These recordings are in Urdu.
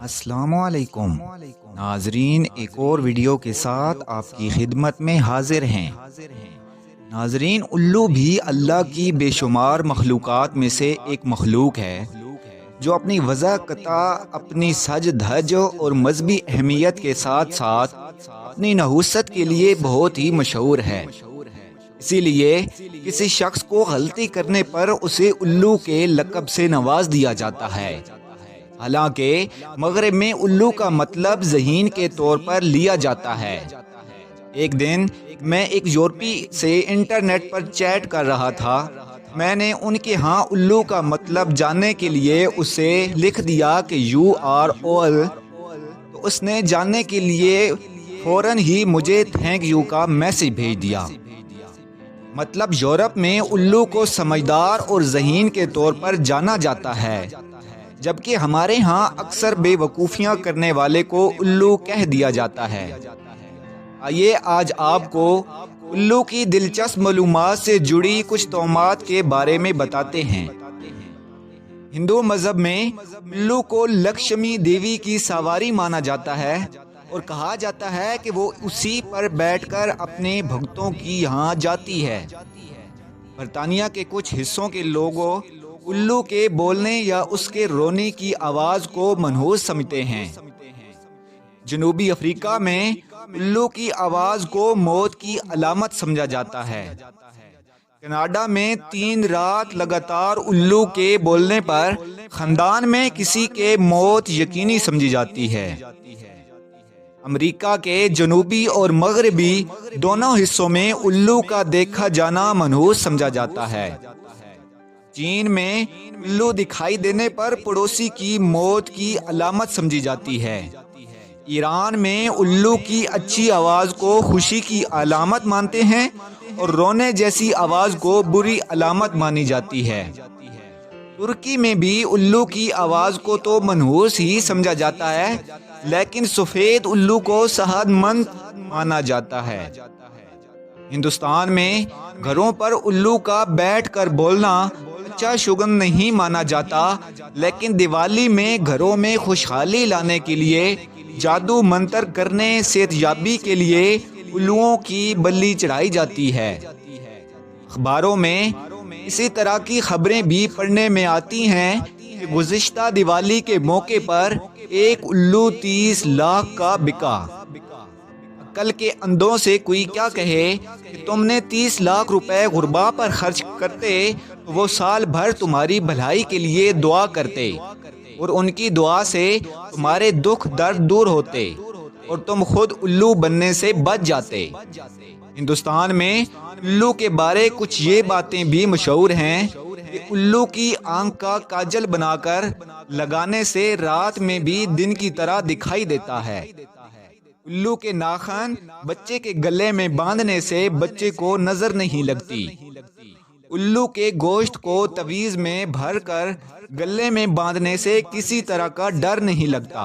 السلام علیکم ناظرین، ایک اور ویڈیو کے ساتھ آپ کی خدمت میں حاضر ہیں۔ ناظرین، الو بھی اللہ کی بے شمار مخلوقات میں سے ایک مخلوق ہے جو اپنی وضاحت، اپنی سج دھج اور مذہبی اہمیت کے ساتھ ساتھ اپنی نحوست کے لیے بہت ہی مشہور ہے۔ اسی لیے کسی شخص کو غلطی کرنے پر اسے الو کے لقب سے نواز دیا جاتا ہے۔ حالانکہ مغرب میں الو کا مطلب ذہین کے طور پر لیا جاتا ہے۔ ایک دن میں ایک یورپی سے انٹرنیٹ پر چیٹ کر رہا تھا۔ میں نے ان کے ہاں الو کا مطلب جاننے کے لیے اسے لکھ دیا کہ یو آر اول، تو اس نے جاننے کے لیے فوراً ہی مجھے تھینک یو کا میسج بھیج دیا۔ مطلب یورپ میں الو کو سمجھدار اور ذہین کے طور پر جانا جاتا ہے، جبکہ ہمارے ہاں اکثر بے وقوفیاں کرنے والے کو الو کہہ دیا جاتا ہے۔ آئیے آج آپ کو الو کی دلچسپ معلومات سے جڑی کچھ توہمات کے بارے میں بتاتے ہیں۔ ہندو مذہب میں الو کو لکشمی دیوی کی سواری مانا جاتا ہے اور کہا جاتا ہے کہ وہ اسی پر بیٹھ کر اپنے بھگتوں کی یہاں جاتی ہے۔ برطانیہ کے کچھ حصوں کے لوگوں الو کے بولنے یا اس کے رونے کی آواز کو منحوس سمجھتے ہیں۔ جنوبی افریقہ میں الو کی آواز کو موت کی علامت سمجھا جاتا ہے۔ کینیڈا میں 3 رات لگاتار الو کے بولنے پر خاندان میں کسی کے موت یقینی سمجھی جاتی ہے۔ امریکہ کے جنوبی اور مغربی دونوں حصوں میں الو کا دیکھا جانا منحوس سمجھا جاتا ہے۔ چین میں الو دکھائی دینے پر پڑوسی کی موت کی علامت سمجھی جاتی ہے۔ ایران میں الو کی اچھی آواز کو خوشی کی علامت مانتے ہیں اور رونے جیسی آواز کو بری علامت مانی جاتی ہے۔ ترکی میں بھی الو کی آواز کو تو منحوس ہی سمجھا جاتا ہے، لیکن سفید الو کو صحت مند مانا جاتا ہے۔ ہندوستان میں گھروں پر الو کا بیٹھ کر بولنا اچھا شگن نہیں مانا جاتا، لیکن دیوالی میں گھروں میں خوشحالی لانے کے لیے، جادو منتر کرنے، صحت یابی کے لیے الوؤں کی بلی چڑھائی جاتی ہے۔ اخباروں میں اسی طرح کی خبریں بھی پڑھنے میں آتی ہیں کہ گزشتہ دیوالی کے موقع پر ایک الو 30 لاکھ کا بکا۔ عقل کے اندھوں سے کوئی کیا کہے کہ تم نے 30 لاکھ روپے غربا پر خرچ کرتے تو وہ سال بھر تمہاری بھلائی کے لیے دعا کرتے اور ان کی دعا سے تمہارے دکھ درد دور ہوتے اور تم خود الو بننے سے بچ جاتے۔ ہندوستان میں الو کے بارے کچھ یہ باتیں بھی مشہور ہیں کہ الو کی آنکھ کا کاجل بنا کر لگانے سے رات میں بھی دن کی طرح دکھائی دیتا ہے۔ الو کے ناخن بچے کے گلے میں باندھنے سے بچے کو نظر نہیں لگتی۔ الو کے گوشت کو تویز میں بھر کر گلے میں باندھنے سے کسی طرح کا ڈر نہیں لگتا۔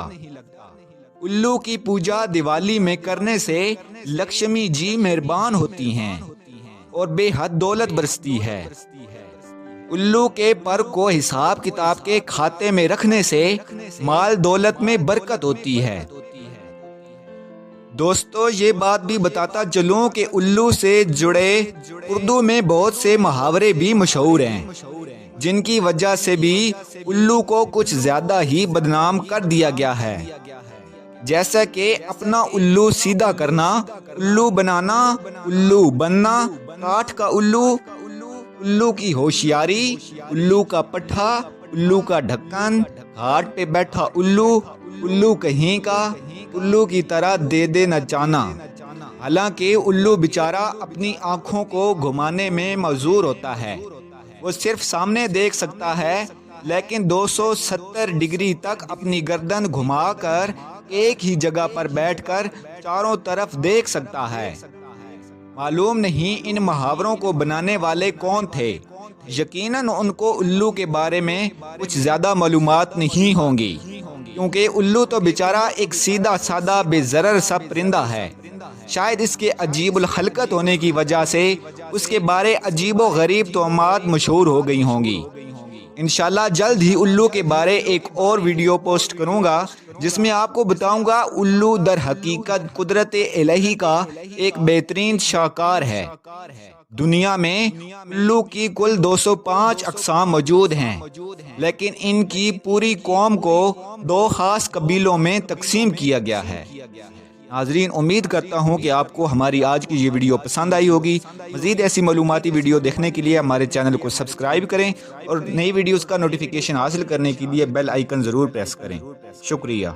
الو کی پوجا دیوالی میں کرنے سے لکشمی جی مہربان ہوتی ہیں اور بے حد دولت برستی ہے۔ الو کے پر کو حساب کتاب کے کھاتے میں رکھنے سے مال دولت میں برکت ہوتی ہے۔ دوستو، یہ بات بھی بتاتا چلوں کہ الو سے جڑے اردو میں بہت سے محاورے بھی مشہور ہیں، جن کی وجہ سے بھی الو کو کچھ زیادہ ہی بدنام کر دیا گیا ہے، جیسا کہ اپنا الو سیدھا کرنا، الو بنانا، الو بننا، کاٹھ کا الو، الو کی ہوشیاری، الو کا پٹھا، الو کا ڈھکن، ہاتھ پہ بیٹھا الو، الو کہیں کا، الو کی طرح دے دے نچانا۔ حالانکہ الو بیچارہ اپنی آنکھوں کو گھمانے میں معذور ہوتا ہے۔ وہ صرف سامنے دیکھ سکتا ہے، لیکن 270 ڈگری تک اپنی گردن گھما کر ایک ہی جگہ پر بیٹھ کر چاروں طرف دیکھ سکتا ہے۔ معلوم نہیں ان محاوروں کو بنانے والے کون تھے۔ یقیناً ان کو الو کے بارے میں کچھ زیادہ معلومات نہیں ہوں گی، کیونکہ الو تو بیچارہ ایک سیدھا سادہ بے ضرر سا پرندہ ہے۔ شاید اس کے عجیب الخلقت ہونے کی وجہ سے اس کے بارے عجیب و غریب توہمات مشہور ہو گئی ہوں گی۔ انشاءاللہ جلد ہی الو کے بارے ایک اور ویڈیو پوسٹ کروں گا۔ جس میں آپ کو بتاؤں گا الو در حقیقت قدرت الہی کا ایک بہترین شاہکار ہے۔ دنیا میں الو کی کل 205 اقسام موجود ہیں، لیکن ان کی پوری قوم کو 2 خاص قبیلوں میں تقسیم کیا گیا ہے۔ ناظرین، امید کرتا ہوں کہ آپ کو ہماری آج کی یہ ویڈیو پسند آئی ہوگی۔ مزید ایسی معلوماتی ویڈیو دیکھنے کے لیے ہمارے چینل کو سبسکرائب کریں اور نئی ویڈیوز کا نوٹیفیکیشن حاصل کرنے کے لیے بیل آئیکن ضرور پریس کریں۔ شکریہ۔